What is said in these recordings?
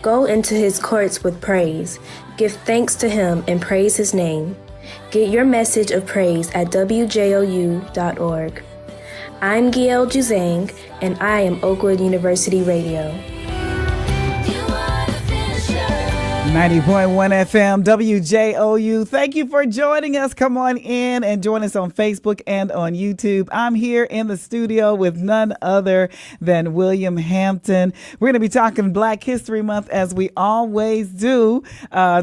Go into his courts with praise. Give thanks to him and praise his name. Get your message of praise at wjou.org. I'm Giel Juzang, and I am Oakwood University Radio. 90.1 FM, WJOU. Thank you for joining us. Come on in and join us on Facebook and on YouTube. I'm here in the studio with none other than William Hampton. We're going to be talking Black History Month, as we always do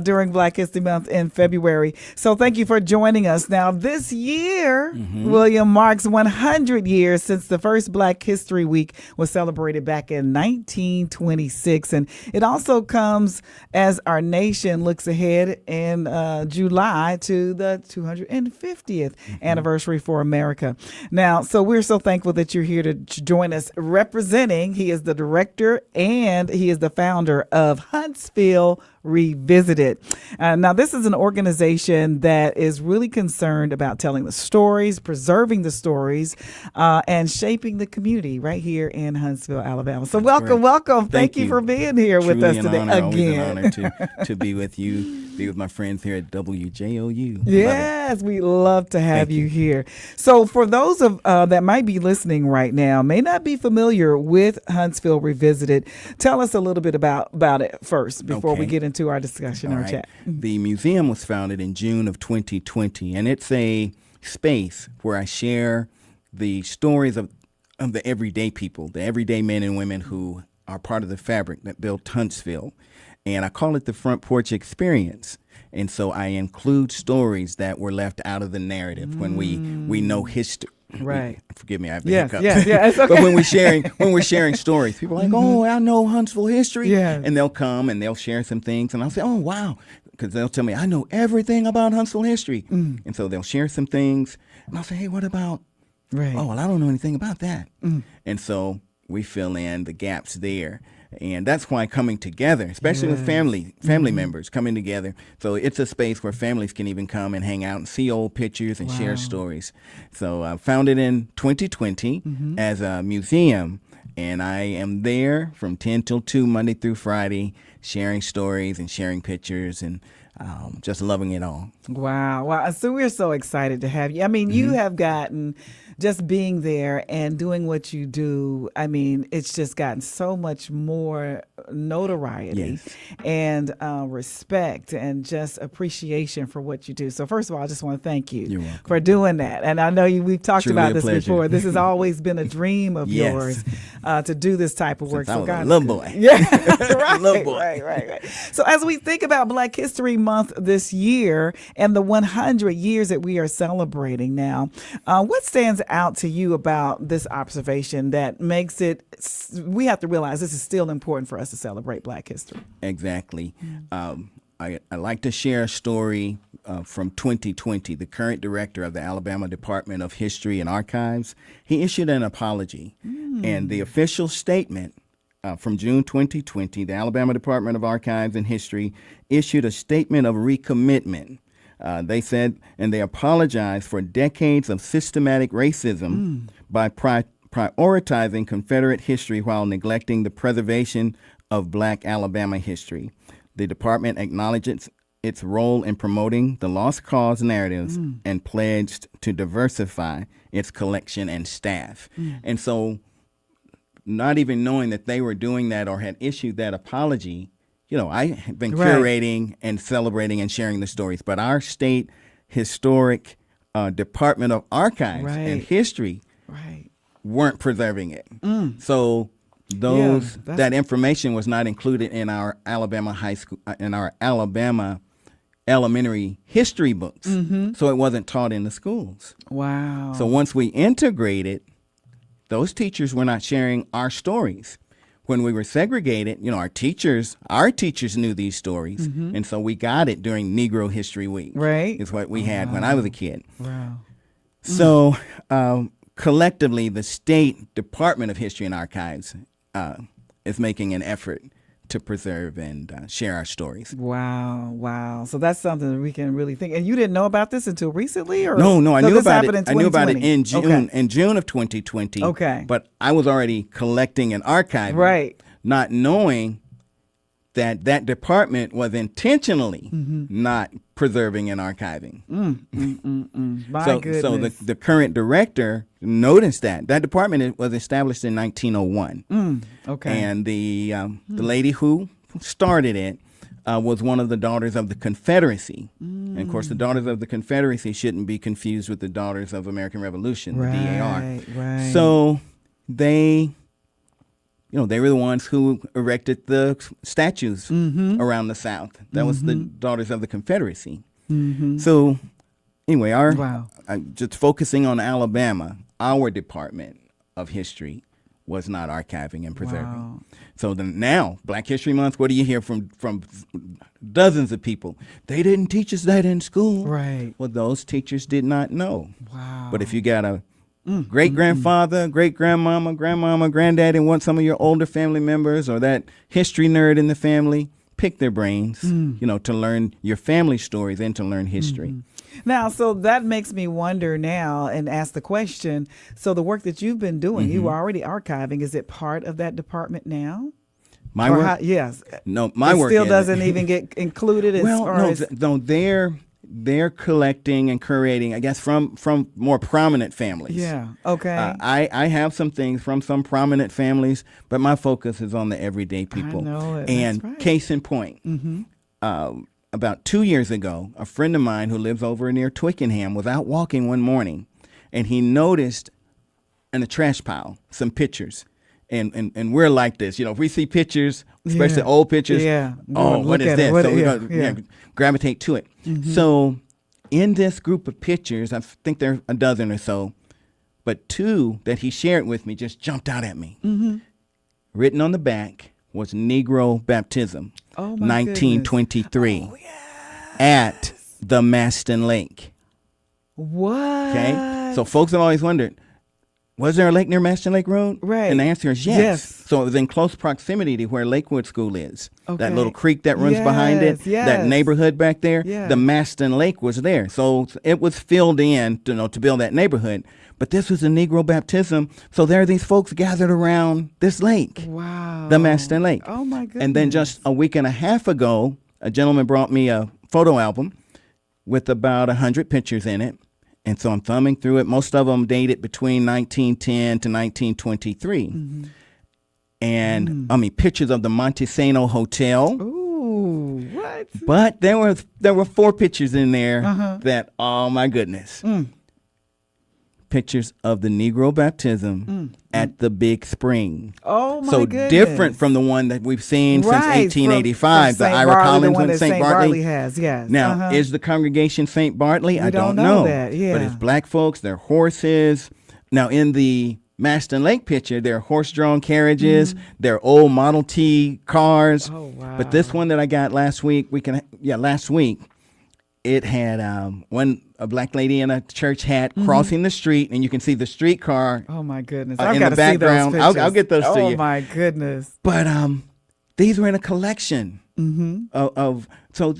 during Black History Month in February. So thank you for joining us. Now, this year, William, marks 100 years since the first Black History Week was celebrated back in 1926. And it also comes as our nation looks ahead in July to the 250th anniversary for America. Now, so we're so thankful that you're here to join us representing. He is the director and he is the founder of Huntsville Revisited. Now, this is an organization that is really concerned about telling the stories, preserving the stories, and shaping the community right here in Huntsville, Alabama. So welcome. Thank you for being here with us today again. Always an honor to be with you, be with my friends here at WJOU. Yes, we love to have you here. So for those of that might be listening right now, may not be familiar with Huntsville Revisited, tell us a little bit about it first before we get into our discussion or chat. The museum was founded in June of 2020, and it's a space where I share the stories of the everyday people, the everyday men and women who are part of the fabric that built Huntsville. And I call it the front porch experience. And so I include stories that were left out of the narrative when we know history. Right. Forgive me, I have the hiccups. Yeah, it's okay. But when we're sharing stories, people are like, oh, I know Huntsville history. Yeah. And they'll come and they'll share some things. And I'll say, oh, wow. Because they'll tell me, I know everything about Huntsville history. And so they'll share some things. And I'll say, hey, what about, oh, well, I don't know anything about that. And so we fill in the gaps there. And that's why coming together, especially with family members coming together. So it's a space where families can even come and hang out and see old pictures and share stories. So I founded in 2020 as a museum, and I am there from 10 till 2 Monday through Friday, sharing stories and sharing pictures and just loving it all. Wow. So we're so excited to have you. I mean, you have gotten, just being there and doing what you do, I mean, it's just gotten so much more notoriety and respect and just appreciation for what you do. So first of all, I just want to thank you for doing that. And I know we've talked about this before. This has always been a dream of yours to do this type of work. Since so I was a little boy. Right. So as we think about Black History Month this year and the 100 years that we are celebrating now, what stands out to you about this observation that makes it, we have to realize this is still important for us to celebrate Black history? Exactly. I like to share a story from 2020. The current director of the Alabama Department of History and Archives, he issued an apology. And the official statement from June 2020, the Alabama Department of Archives and History issued a statement of recommitment. They said, and they apologized for decades of systematic racism by prioritizing Confederate history while neglecting the preservation of Black Alabama history. The department acknowledges its role in promoting the lost cause narratives and pledged to diversify its collection and staff. And so, not even knowing that they were doing that or had issued that apology, I have been curating and celebrating and sharing the stories, but our state historic Department of Archives and History weren't preserving it. So that information was not included in our Alabama high school, in our Alabama elementary history books. So it wasn't taught in the schools. Wow. So once we integrated, those teachers were not sharing our stories. When we were segregated, our teachers knew these stories. And so we got it during Negro History Week. Right. Is what we had when I was a kid. Wow. So collectively, the State Department of History and Archives is making an effort to preserve and share our stories. Wow. So that's something that we can really think. And you didn't know about this until recently? Or? No, I knew about it. I knew about it in June, in June of 2020. Okay. But I was already collecting and archiving, not knowing that that department was intentionally not preserving and archiving. My goodness. So the current director noticed that department was established in 1901. Okay. And the lady who started it was one of the daughters of the Confederacy. And of course, the daughters of the Confederacy shouldn't be confused with the daughters of American Revolution, the DAR. Right. So they were the ones who erected the statues around the South. That was the daughters of the Confederacy. So anyway, just focusing on Alabama, our Department of History was not archiving and preserving. Wow. So now, Black History Month, what do you hear from dozens of people? They didn't teach us that in school. Right. Well, those teachers did not know. Wow. But if you got a great-grandfather, great-grandmama, grandmama, granddaddy, and want some of your older family members or that history nerd in the family, pick their brains, to learn your family stories and to learn history. Now, so that makes me wonder now and ask the question, so the work that you've been doing, you were already archiving, is it part of that department now? My work? Yes. No, my work still isn't. doesn't even get included as far as... No, they're collecting and curating, I guess, from more prominent families. Yeah, okay. I have some things from some prominent families, but my focus is on the everyday people. I know it. And That's right. case in point, about 2 years ago, a friend of mine who lives over near Twickenham was out walking one morning, and he noticed in a trash pile some pictures. And we're like this, if we see pictures, especially old pictures, what is this? So we're going to gravitate to it. So in this group of pictures, I think there are a dozen or so, but two that he shared with me just jumped out at me. Written on the back was Negro Baptism, 1923, at the Maston Lake. What? Okay, so folks have always wondered, was there a lake near Maston Lake Road? Right. And the answer is yes. So it was in close proximity to where Lakewood School is. Okay. That little creek that runs behind it, that neighborhood back there, the Maston Lake was there. So it was filled in to build that neighborhood. But this was a Negro baptism. So there are these folks gathered around this lake. Wow. The Maston Lake. Oh, my goodness. And then just a week and a half ago, a gentleman brought me a photo album with about 100 pictures in it. And so I'm thumbing through it. Most of them dated between 1910 to 1923. And, pictures of the Montesano Hotel. Ooh, what? But there were 4 pictures in there that, oh, my goodness. Pictures of the Negro Baptism at the Big Spring. Oh, my so goodness. Different from the one that we've seen since 1885, from the Ira Collins one, St. Bartley has, yes. Now, is the congregation St. Bartley? I don't know know. that, yeah. But it's black folks, their horses. Now, in the Maston Lake picture, there are horse-drawn carriages, there are old Model T cars. Oh, wow. But this one that I got last week, it had a black lady in a church hat crossing the street, and you can see the streetcar. Oh my goodness! In the background. I'll get those to you. Oh my goodness! But these were in a collection of so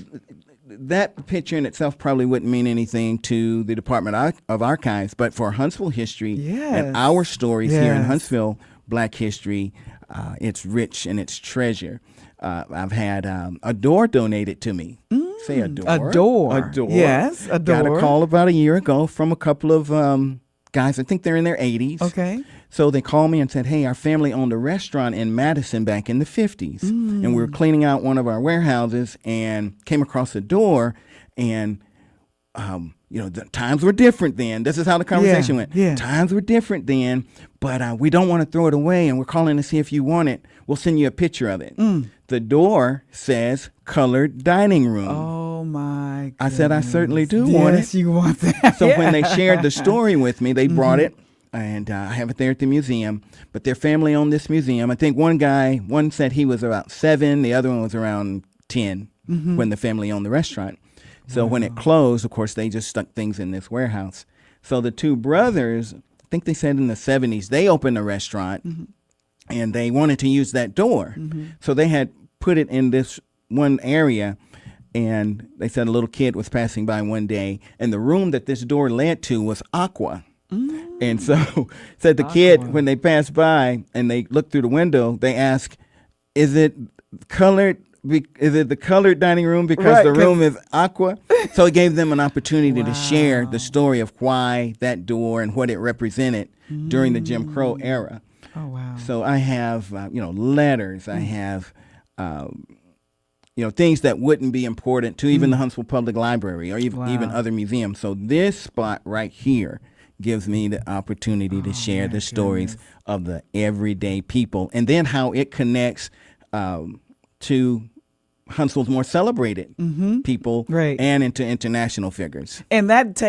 that picture in itself probably wouldn't mean anything to the Department of Archives, but for Huntsville history and our stories here in Huntsville, Black history, it's rich in its treasure. I've had a door donated to me. Say a door. A door. A door. Yes, a door. Got a call about a year ago from a couple of guys. I think they're in their 80s. Okay. So they called me and said, hey, our family owned a restaurant in Madison back in the 50s. And we were cleaning out one of our warehouses and came across a door. And, the times were different then. This is how the conversation went. Yeah. Times were different then, but we don't want to throw it away. And we're calling to see if you want it. We'll send you a picture of it. The door says colored dining room. Oh, my goodness. I said, I certainly do want it. Yes, you want that. So when they shared the story with me, they brought it. And I have it there at the museum. But their family owned this museum. I think one said he was about 7. The other one was around 10 when the family owned the restaurant. So when it closed, of course, they just stuck things in this warehouse. So the two brothers, I think they said in the 70s, they opened a restaurant. And they wanted to use that door. So they had put it in this one area. And they said a little kid was passing by one day. And the room that this door led to was aqua. And so said the kid, when they passed by and they looked through the window, they asked, is it colored is it the colored dining room because Right, the room is aqua? So it gave them an opportunity to share the story of why that door and what it represented during the Jim Crow era. Oh, wow. So I have, letters. I have, things that wouldn't be important to even the Huntsville Public Library or even other museums. So this spot right here gives me the opportunity to share the stories of the everyday people, and then how it connects to Huntsville's more celebrated people and into international figures. And that's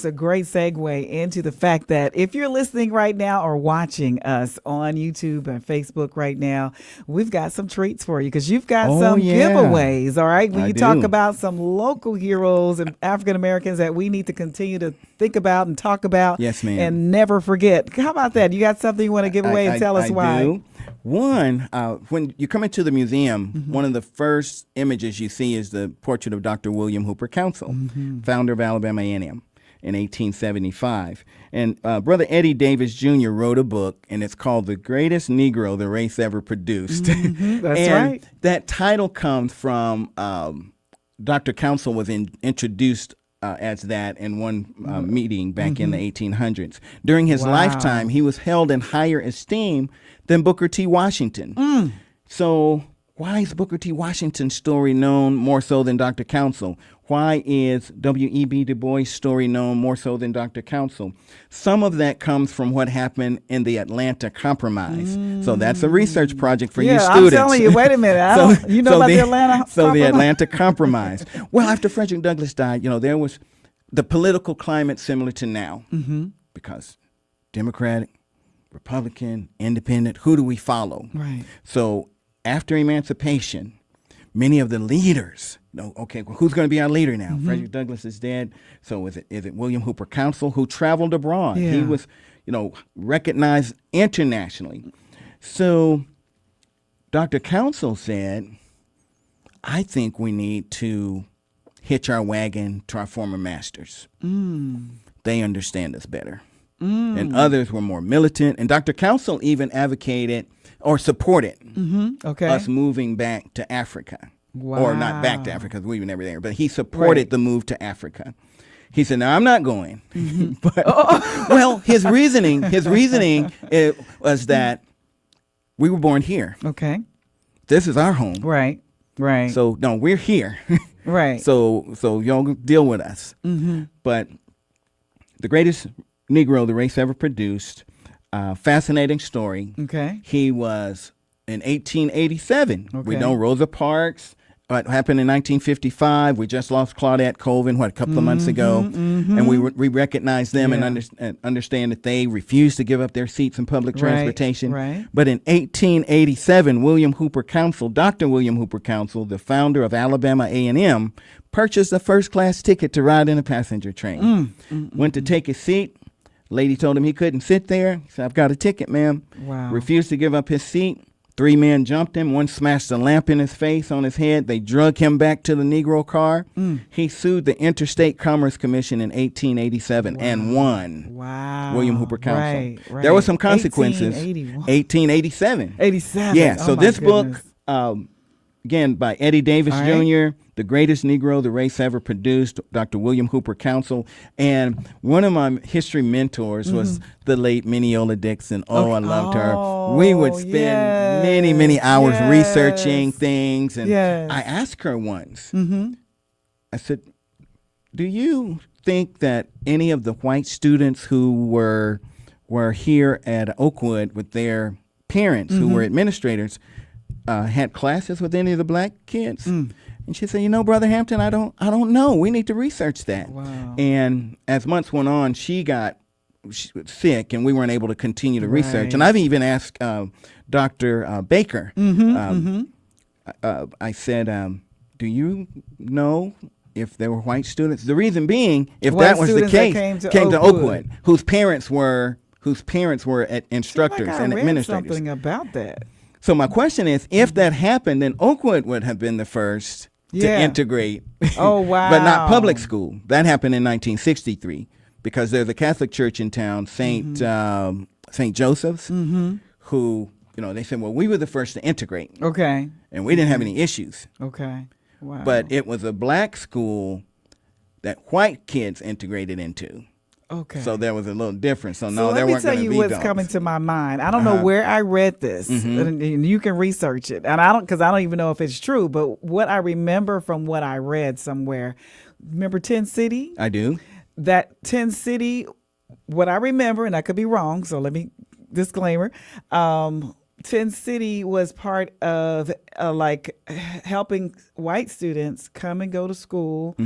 a great segue into the fact that if you're listening right now or watching us on YouTube and Facebook right now, we've got some treats for you because you've got some giveaways, all right? When you talk about some local heroes and African Americans that we need to continue to think about and talk about and never forget. How about that? You got something you want to give away and tell us why? I do. One, when you come into the museum, one of the first images you see is the portrait of Dr. William Hooper Council, founder of Alabama A&M in 1875. And Brother Eddie Davis Jr. wrote a book, and it's called The Greatest Negro the Race Ever Produced. That's right. That title comes from Dr. Council was introduced as that in one meeting back in the 1800s. During his lifetime, he was held in higher esteem than Booker T. Washington. So why is Booker T. Washington's story known more so than Dr. Council? Why is W.E.B. Du Bois' story known more so than Dr. Council? Some of that comes from what happened in the Atlanta Compromise. So that's a research project for you students. I'm telling you, wait a minute. You know about the Atlanta Compromise? So the Atlanta Compromise. Well, after Frederick Douglass died, there was the political climate similar to now because Democratic, Republican, Independent, who do we follow? Right. So after emancipation, many of the leaders, who's going to be our leader now? Frederick Douglass is dead. So is it William Hooper Council, who traveled abroad? Yeah. He was, recognized internationally. So Dr. Council said, I think we need to hitch our wagon to our former masters. They understand us better. And others were more militant. And Dr. Council even advocated or supported us moving back to Africa. Or not back to Africa, because we were never there. But he supported the move to Africa. He said, "No, I'm not going." But well, his reasoning was that we were born here. Okay. This is our home. Right. So no, we're here. Right. So y'all deal with us. But the greatest Negro the race ever produced, fascinating story. Okay. He was in 1887. Okay. We know Rosa Parks. What happened in 1955? We just lost Claudette Colvin, a couple of months ago, and we recognize them and understand that they refused to give up their seats in public transportation. Right. But in 1887, William Hooper Council, Dr. William Hooper Council, the founder of Alabama A&M, purchased a first-class ticket to ride in a passenger train. Went to take his seat. Lady told him he couldn't sit there. He said, "I've got a ticket, ma'am." Wow. Refused to give up his seat. 3 men jumped him. One smashed a lamp in his face, on his head. They drug him back to the Negro car. He sued the Interstate Commerce Commission in 1887 and won. Wow. William Hooper Council. Right. There were some consequences. 1887. 1887. Yeah. Oh, so my this goodness. book, again, by Eddie Davis Jr., The Greatest Negro the Race Ever Produced, Dr. William Hooper Council. And one of my history mentors was the late Mineola Dixon. I loved her. We would spend many, many hours researching things. And I asked her once, I said, "Do you think that any of the white students who were here at Oakwood with their parents who were administrators had classes with any of the black kids?" And she said, "Brother Hampton, I don't know. We need to research that." Wow. And as months went on, she was sick, and we weren't able to continue to research. And I've even asked Dr. Baker. I said, "Do you know if there were white students?" The reason being, if White that was the students that case, came to Oakwood, whose parents were instructors I and read administrators. something about that. So my question is, if that happened, then Oakwood would have been the first to integrate. Oh, wow. But not public school. That happened in 1963 because there's a Catholic church in town, St. Joseph's, who, they said, well, we were the first to integrate. Okay. and we didn't have any issues. Okay. Wow. But it was a black school that white kids integrated into. Okay. So there was a little difference. So So there let me weren't tell going to you be what's dogs. coming to my mind. I don't know where I read this, and you can research it. And because I don't even know if it's true. But what I remember from what I read somewhere, remember Tent City? I do. That Tent City, what I remember, and I could be wrong. So let me disclaimer. Tent City was part of like helping white students come and go to school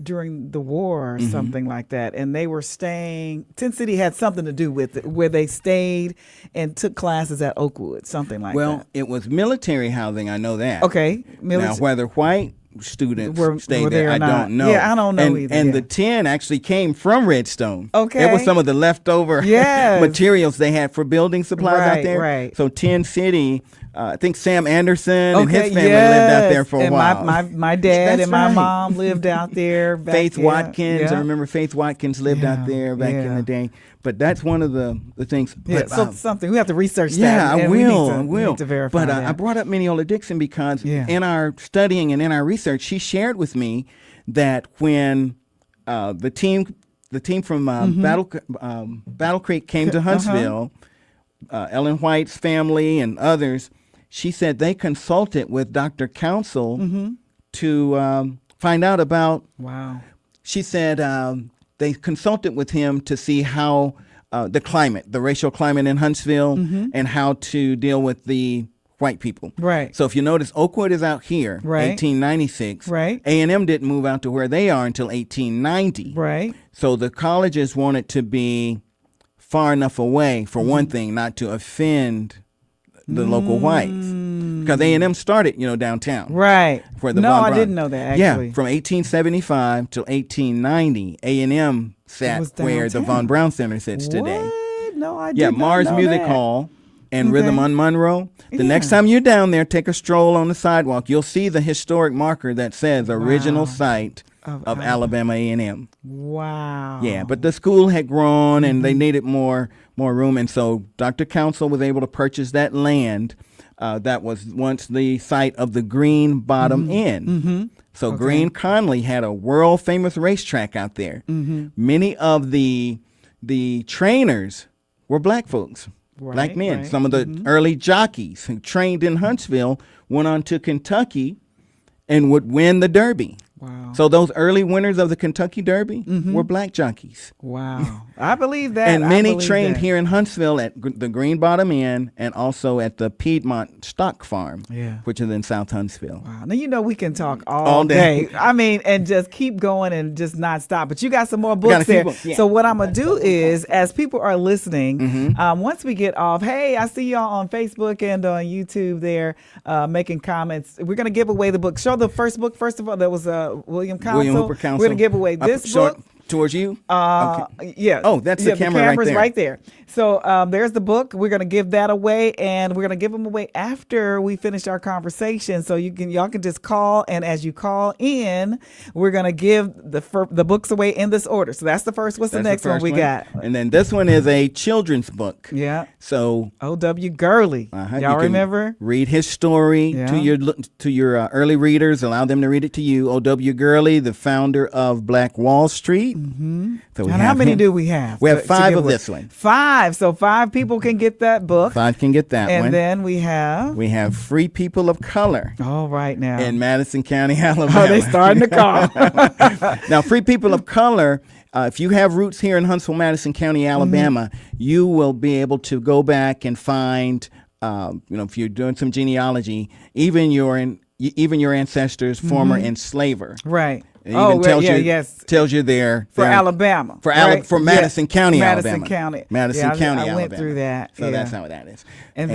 during the war or something like that. And they were staying, Tent City had something to do with it, where they stayed and took classes at Oakwood, something like that. Well, it was military housing. I know that. Okay. Now, whether white students Were stayed there there, or I not. don't know. Yeah, I don't know and, either, And yeah. the tin actually came from Redstone. Okay. It was some of the leftover Yes. materials they had for building supplies out Right, there. right. So Tin City, I think Sam Anderson and Okay, his family lived out there for a and while. My dad That's and my right. mom lived out there. Faith Watkins. Yeah. I remember Faith Watkins lived Yeah, out there back in yeah. the day. But that's one of the things. Yeah, But, so something we have to research that. yeah, I and we will. need to, I we will. need to verify But that. I brought up Mineola Dixon because Yeah. in our studying and in our research, she shared with me that when the team from Battle Creek came to Huntsville, Ellen White's family and others, she said they consulted with Dr. Council to find out about. Wow. She said they consulted with him to see how the climate, the racial climate in Huntsville, and how to deal with the white people. Right. So if you notice, Oakwood is out here, Right. 1896. Right. A&M didn't move out to where they are until 1890. Right. So the colleges wanted to be far enough away, for one thing, not to offend the local whites. Because A&M started, downtown. Right. Where the no, Von I Braun- didn't know that, Yeah, actually. from 1875 till 1890, A&M sat was where the downtown. Von Braun Center sits today. What? No, I did Yeah, not Mars know Music that. Hall and Okay. Rhythm on Monroe. The next Yeah. time you're down there, take a stroll on the sidewalk. You'll see the historic marker that says original site of Alabama A&M. Wow. Yeah, but the school had grown and they needed more room, and so Dr. Council was able to purchase that land that was once the site of the Green Bottom Inn. So Green Conley had a world famous racetrack out there. Many of the trainers were black folks. Black Right, men. right. Some of the early jockeys who trained in Huntsville went on to Kentucky and would win the Derby. Wow. So those early winners of the Kentucky Derby were black jockeys. Wow. I believe that. And I many believe trained that. here in Huntsville at the Green Bottom Inn and also at the Piedmont Stock Farm, Yeah. which is in South Huntsville. Wow. Now, we can talk all All day. day. I mean, and just keep going and just not stop. But you got some more got a books few there. books, yeah. So what I'm going to do is, as people are listening, Mm-hmm. once we get off, hey, I see y'all on Facebook and on YouTube there making comments. We're going to give away the book. Show the first book, first of all. That was William Council. William Hooper Council. We're going to give away this book. Towards you? Yeah. Oh, that's the camera right camera's there. right there. So there's the book. We're gonna give that away, and we're gonna give them away after we finish our conversation. So y'all can just call, and as you call in, we're gonna give the books away in this order. So that's the first. What's the That's next one first we got? And then this one is a children's book. Yeah. So O.W. Gurley. you Y'all can remember? Read his story Yeah. to your early readers. Allow them to read it to you. O.W. Gurley, the founder of Black Wall Street. Mm-hmm. So And how many do we have? We have to 5 give of away? this one. 5. So 5 people can get that book. 5 can get that and one. then we have. We have Free People of Color All right now. in Madison County, Alabama. Oh, they starting to call. Now, Free People of Color, if you have roots here in Huntsville, Madison County, Alabama, you will be able to go back and find, if you're doing some genealogy, even your ancestors, former enslaver. Right. It even yes. tells you there For Alabama. right? for Madison County, Madison Alabama. County. Madison Yeah, County, I Alabama. went through that. So yeah. that's how that is. And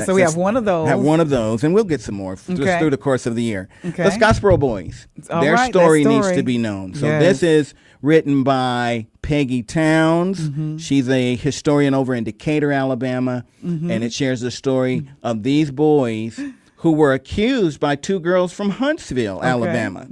so we have one of those. Have one of those, and we'll get some more just Okay. through the course of the year. Okay. The Scottsboro Boys, All their right, that story needs story. to be known. So Yes. this is written by Peggy Towns. She's a historian over in Decatur, Alabama, and it shares the story of these boys who were accused by 2 girls from Huntsville, Alabama.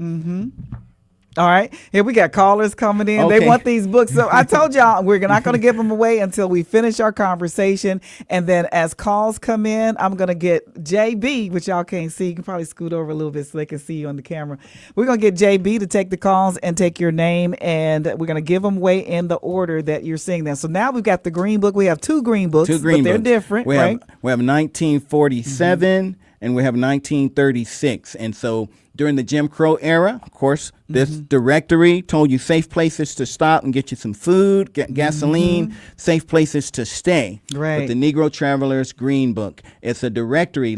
All right. Here we got callers coming in. Okay. They want these books. So I told y'all we're not going to give them away until we finish our conversation. And then as calls come in, I'm going to get JB, which y'all can't see. You can probably scoot over a little bit so they can see you on the camera. We're going to get JB to take the calls and take your name. And we're going to give them away in the order that you're seeing them. So now we've got the green book. We have two green books, but they're different, we right? We have 1947 and we have 1936. And so during the Jim Crow era, of course, this directory told you safe places to stop and get you some food, gasoline, safe places to stay. Right. But the Negro Traveler's Green Book, it's a directory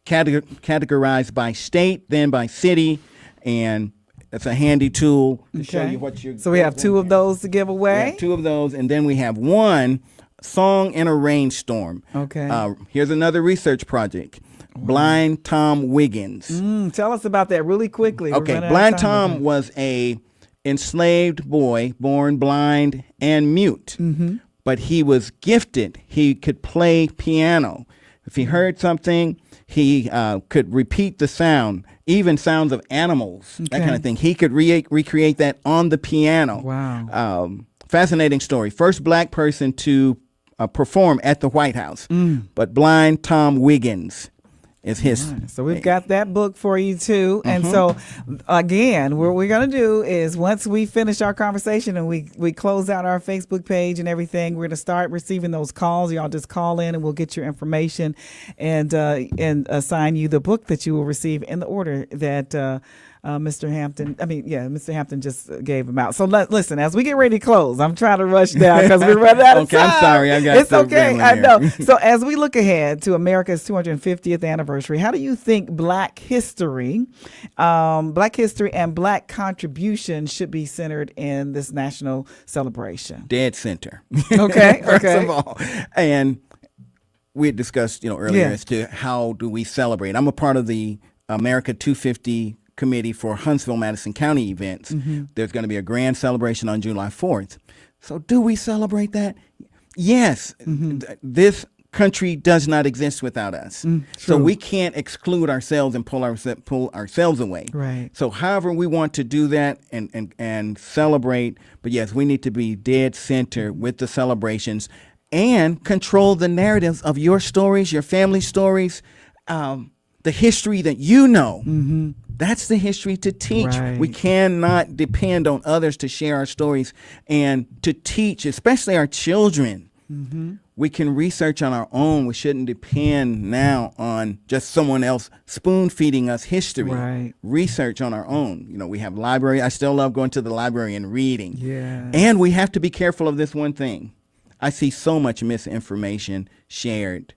categorized by state, then by city, and it's a handy tool to show you what you're. So we have two of those to give away. We have two of those, and then we have one, Song in a Rainstorm. Okay. Here's another research project. Blind Tom Wiggins. Tell us about that really quickly. Okay, Blind Tom was a enslaved boy born blind and mute, but he was gifted. He could play piano. If he heard something, he could repeat the sound, even sounds of animals, that kind of thing. He could recreate that on the piano. Wow. Fascinating story. First black person to perform at the White House, but Blind Tom Wiggins is his. Right. So we've got that book for you too. And so again, what we're going to do is once we finish our conversation and we close out our Facebook page and everything, we're going to start receiving those calls. Y'all just call in and we'll get your information and assign you the book that you will receive in the order that Mr. Hampton just gave them out. So listen, as we get ready to close, I'm trying to rush down because we're running out of time. I'm sorry. It's okay. I know. So as we look ahead to America's 250th anniversary, how do you think Black history and Black contribution should be centered in this national celebration? Dead center. Okay. First of all. And we had discussed, earlier as to how do we celebrate. I'm a part of the America 250 committee for Huntsville, Madison County events. There's going to be a grand celebration on July 4th. So do we celebrate that? Yes. This country does not exist without us. So we can't exclude ourselves and pull ourselves away. Right. So however we want to do that and celebrate, but yes, we need to be dead center with the celebrations and control the narratives of your stories, your family stories, the history that you know. That's the history to teach. Right. We cannot depend on others to share our stories and to teach, especially our children. We can research on our own. We shouldn't depend now on just someone else spoon feeding us history. Right. Research on our own. We have library. I still love going to the library and reading. Yeah. And we have to be careful of this one thing. I see so much misinformation shared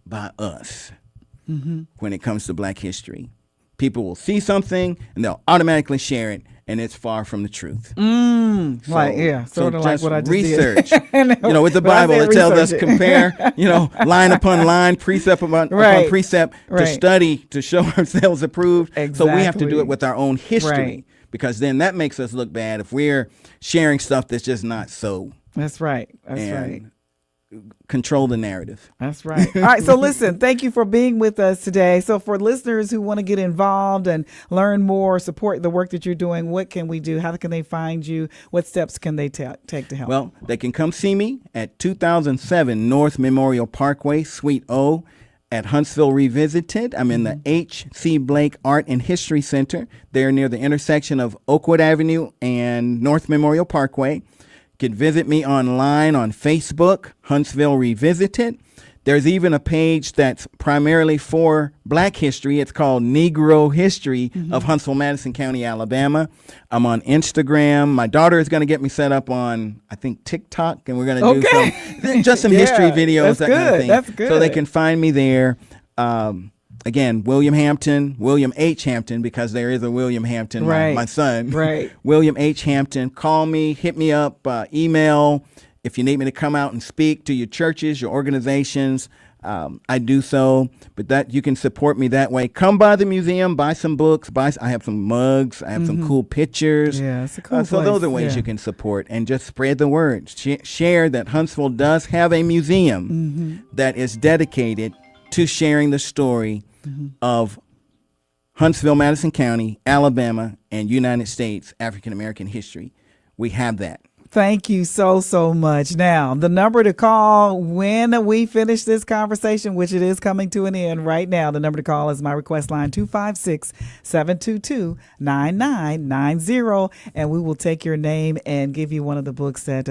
by us when it comes to Black history. People will see something and they'll automatically share it, and it's far from the truth. Sort of like what I just research. did. With the Bible, it tells us compare, line upon line, precept upon precept, to study, to show ourselves approved. Exactly. So we have to do it with our own history, because then that makes us look bad if we're sharing stuff that's just not so. That's right. Right. Control the narrative. That's right. All right. So listen, thank you for being with us today. So for listeners who want to get involved and learn more, support the work that you're doing, what can we do? How can they find you? What steps can they take to help? Well, they can come see me at 2007 North Memorial Parkway, Suite O, at Huntsville Revisited. I'm in the H.C. Blake Art and History Center. They're near the intersection of Oakwood Avenue and North Memorial Parkway. You can visit me online on Facebook, Huntsville Revisited. There's even a page that's primarily for Black history. It's called Negro History of Huntsville, Madison County, Alabama. I'm on Instagram. My daughter is going to get me set up on, I think, TikTok, and we're going to do just some history videos, that kind of thing. That's good. So they can find me there. Again, William H. Hampton, because there is a William Hampton, my son. Right. William H. Hampton. Call me, hit me up, email. If you need me to come out and speak to your churches, your organizations, I do so. But that you can support me that way. Come by the museum, buy some books. I have some mugs. I have some cool pictures. Yeah, it's a cool So those place. are ways you can support and just spread the word. Share that Huntsville does have a museum that is dedicated to sharing the story of Huntsville, Madison County, Alabama, and United States African American history. We have that. Thank you so much. Now, the number to call when we finish this conversation, which it is coming to an end right now, the number to call is my request line 256-722-9990. And we will take your name and give you one of the books that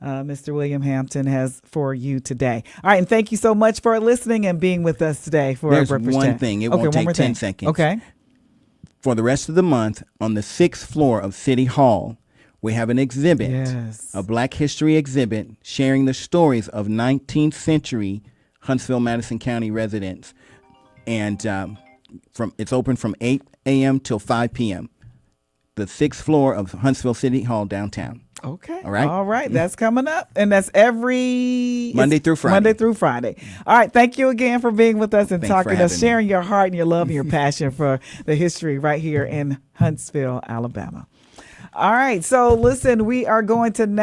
Mr. William Hampton has for you today. All right. And thank you so much for listening and being with us today for There's our breakfast one chat. thing. It won't take 10 seconds. Okay. For the rest of the month, on the 6th floor of City Hall, we have an exhibit, a Black History exhibit, sharing the stories of 19th century Huntsville, Madison County residents. And it's open from 8 a.m. till 5 p.m. The 6th floor of Huntsville City Hall downtown. Okay. All right. All right. That's coming up. And that's every Monday through Friday. Monday through Friday. All right. Thank you again for being with us and Thanks talking to us, me. sharing your heart and your love and your passion for the history right here in Huntsville, Alabama. All right. So listen, we are going to now.